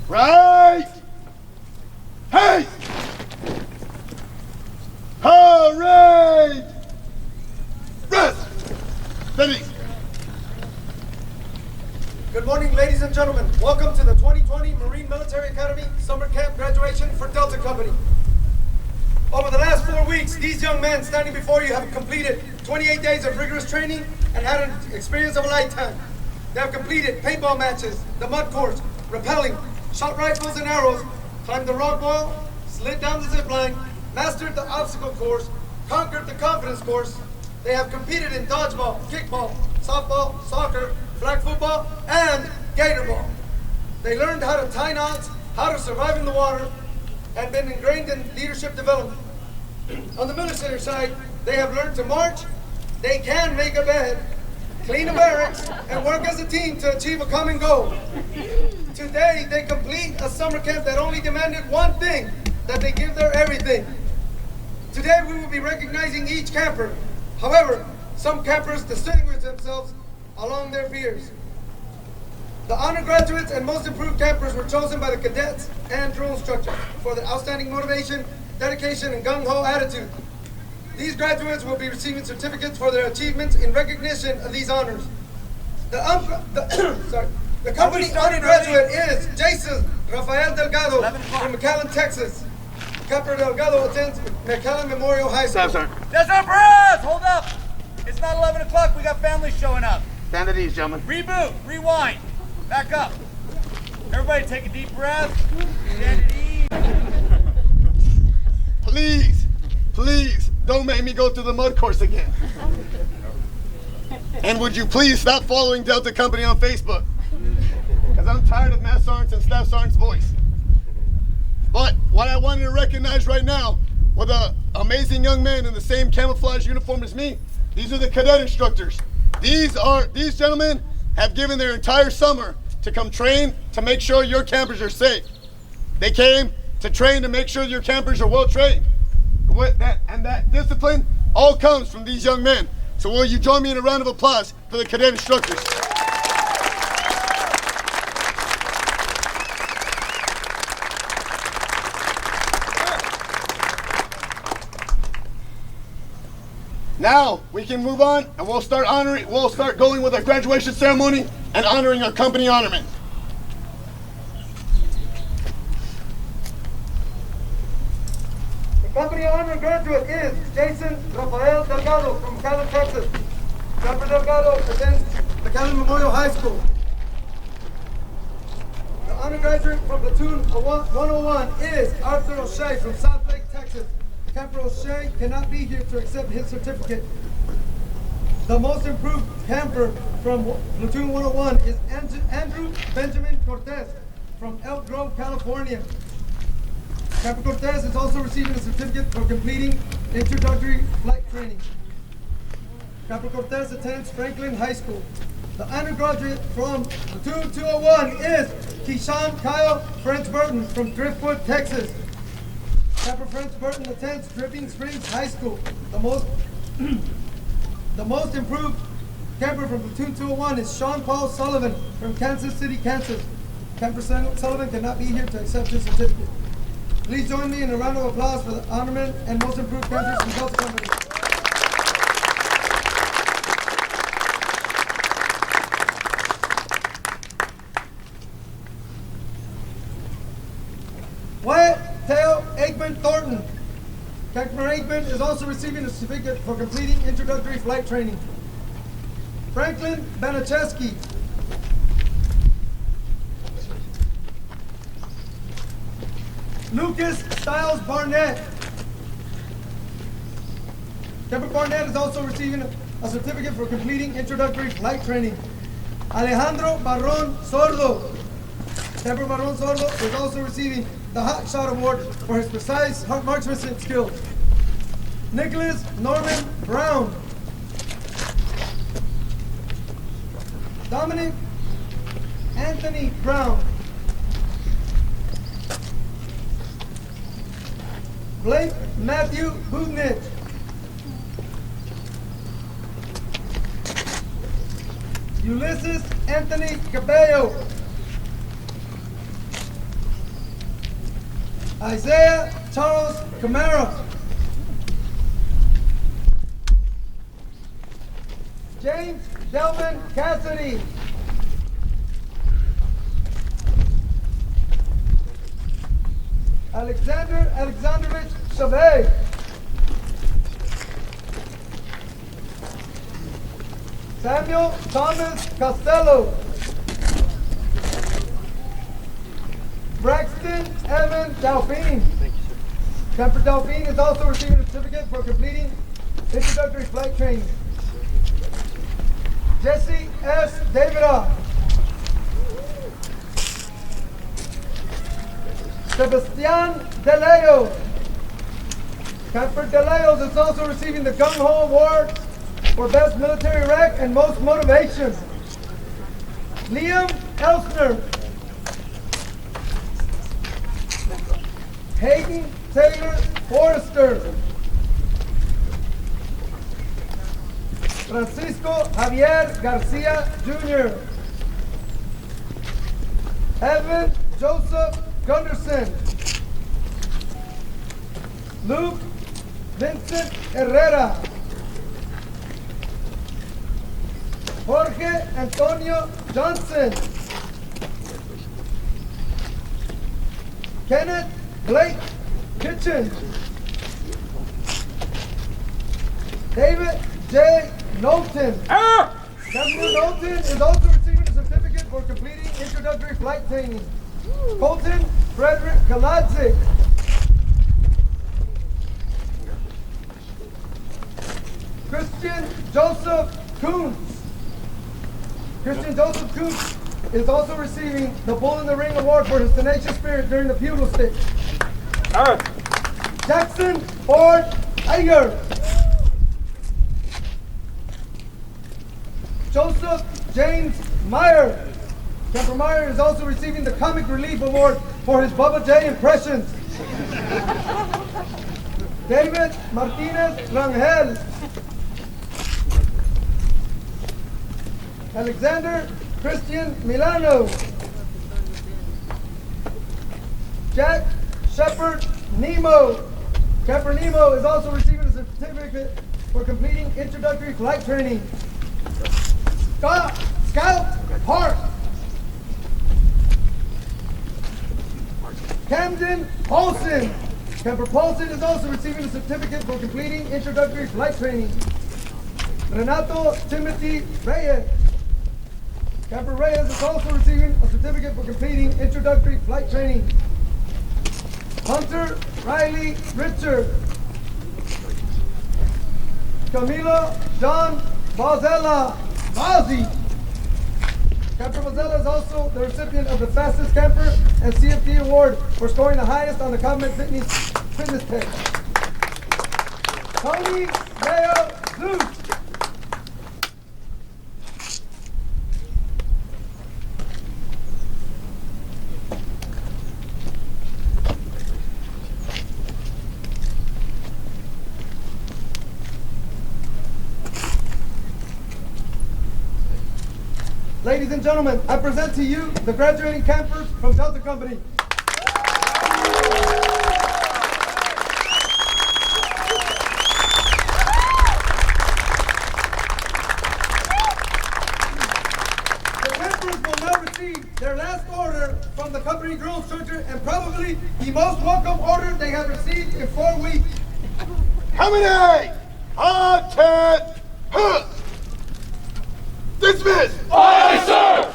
Right! Hey! Hooray! Rest! Steady! Good morning, ladies and gentlemen. Welcome to the 2020 Marine Military Academy Summer Camp graduation for Delta Company. Over the last 4 weeks, these young men standing before you have completed 28 days of rigorous training and had an experience of a lifetime. They have completed paintball matches, the mud course, rappelling, shot rifles and arrows, climbed the rock wall, slid down the zip line, mastered the obstacle course, conquered the confidence course. They have competed in dodgeball, kickball, softball, soccer, flag football, and gator ball. They learned how to tie knots, how to survive in the water, and been ingrained in leadership development. On the military side, they have learned to march, they can make a bed, clean a barracks, and work as a team to achieve a common goal. Today, they complete a summer camp that only demanded one thing, that they give their everything. Today, we will be recognizing each camper. However, some campers distinguish themselves along their peers. The honor graduates and most improved campers were chosen by the cadets and drill instructors for their outstanding motivation, dedication, and gung-ho attitude. These graduates will be receiving certificates for their achievements in recognition of these honors. The company honor graduate is Jason Rafael Delgado from McAllen, Texas. Camper Delgado attends McAllen Memorial High School. Stop, sir. That's our press! Hold up! It's not 11 o'clock, we got families showing up. Stand at ease, gentlemen. Reboot, rewind, back up. Everybody take a deep breath, stand at ease. Please, don't make me go through the mud course again. And would you please stop following Delta Company on Facebook? Because I'm tired of Master Sergeant's and Staff Sergeant's voice. But what I wanted to recognize right now were the amazing young men in the same camouflage uniform as me. These are the cadet instructors. These gentlemen have given their entire summer to come train to make sure your campers are safe. They came to train to make sure your campers are well trained. And that discipline all comes from these young men. So will you join me in a round of applause for the cadet instructors? Now we can move on and we'll start going with our graduation ceremony and honoring our company honormen. The company honor graduate is Jason Rafael Delgado from McAllen, Texas. Camper Delgado attends McAllen Memorial High School. The honor graduate from Platoon 101 is Arthur O'Shea from South Lake, Texas. Camper O'Shea cannot be here to accept his certificate. The most improved camper from Platoon 101 is Andrew Benjamin Cortez from Elk Grove, California. Camper Cortez is also receiving a certificate for completing introductory flight training. Camper Cortez attends Franklin High School. The undergraduate from Platoon 201 is Keyshawn Kyle French Burton from Driftwood, Texas. Camper French Burton attends Dripping Springs High School. The most improved camper from Platoon 201 is Sean Paul Sullivan from Kansas City, Kansas. Camper Sullivan cannot be here to accept his certificate. Please join me in a round of applause for the honormen and most improved campers from Delta Company. Wyatt Tail Aikman Thornton. Camper Aikman is also receiving a certificate for completing introductory flight training. Franklin Banacheski. Lucas Stiles Barnett. Camper Barnett is also receiving a certificate for completing introductory flight training. Alejandro Barron Sordo. Camper Barron Sordo is also receiving the Hot Shot Award for his precise marksmanship skills. Nicholas Norman Brown. Dominic Anthony Brown. Blake Matthew Bugnich. Ulysses Anthony Cabello. Isaiah Charles Camara. James Delvin Cassidy. Alexander Alexandrovich Chavez. Samuel Thomas Costello. Braxton Evan Delphine. Camper Delphine is also receiving a certificate for completing introductory flight training. Jesse S. Davida. Sebastian DeLeo. Camper DeLeos is also receiving the Gung Ho Award for Best Military Rec and Most Motivation. Liam Elsner. Hayden Taylor Forrester. Francisco Javier Garcia Jr. Evan Joseph Gunderson. Luke Vincent Herrera. Jorge Antonio Johnson. Kenneth Blake Kitchen. David J. Knowlton. Captain Knowlton is also receiving a certificate for completing introductory flight training. Colton Frederick Galadzik. Christian Joseph Kuntz. Christian Joseph Kuntz is also receiving the Bull in the Ring Award for his tenacious spirit during the Pugil Stick. Jackson Ford Iger. Joseph James Meyer. Camper Meyer is also receiving the Comic Relief Award for his Bubba J impressions. David Martinez Rangel. Alexander Christian Milano. Jack Shepard Nemo. Camper Nemo is also receiving a certificate for completing introductory flight training. Scout Park. Camden Paulson. Camper Paulson is also receiving a certificate for completing introductory flight training. Renato Timothy Reyes. Camper Reyes is also receiving a certificate for completing introductory flight training. Hunter Riley Richard. Camilo John Bozella. Ozzy. Camper Bozella is also the recipient of the Fastest Camper and CFD Award for scoring the highest on the Combat Fitness test. Tony Leo Zeus. Ladies and gentlemen, I present to you the graduating campers from Delta Company. The campers will now receive their last order from the company drill instructor and probably the most welcome order they have received in 4 weeks. Company! Hot 10! Dismiss! Aye, sir!